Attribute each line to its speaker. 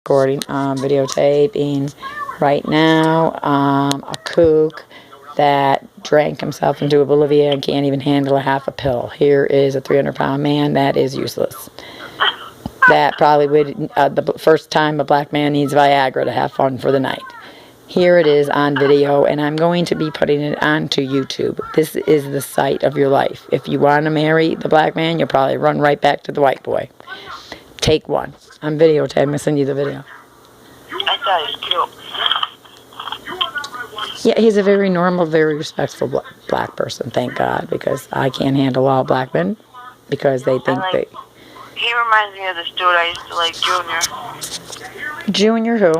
Speaker 1: recording, videotaping right now, a kook that drank himself into oblivion and can't even handle a half a pill. Here is a 300-pound man that is useless. That probably would, the first time a black man needs Viagra to have fun for the night. Here it is on video, and I'm going to be putting it onto YouTube. This is the sight of your life. If you want to marry the black man, you'll probably run right back to the white boy. Take one. I'm videotaping. I'm going to send you the video.
Speaker 2: I thought he's cute.
Speaker 1: Yeah, he's a very normal, very respectful black person, thank God, because I can't handle all black men, because they think
Speaker 2: He reminds me of this dude I used to like, Junior.
Speaker 1: Junior who?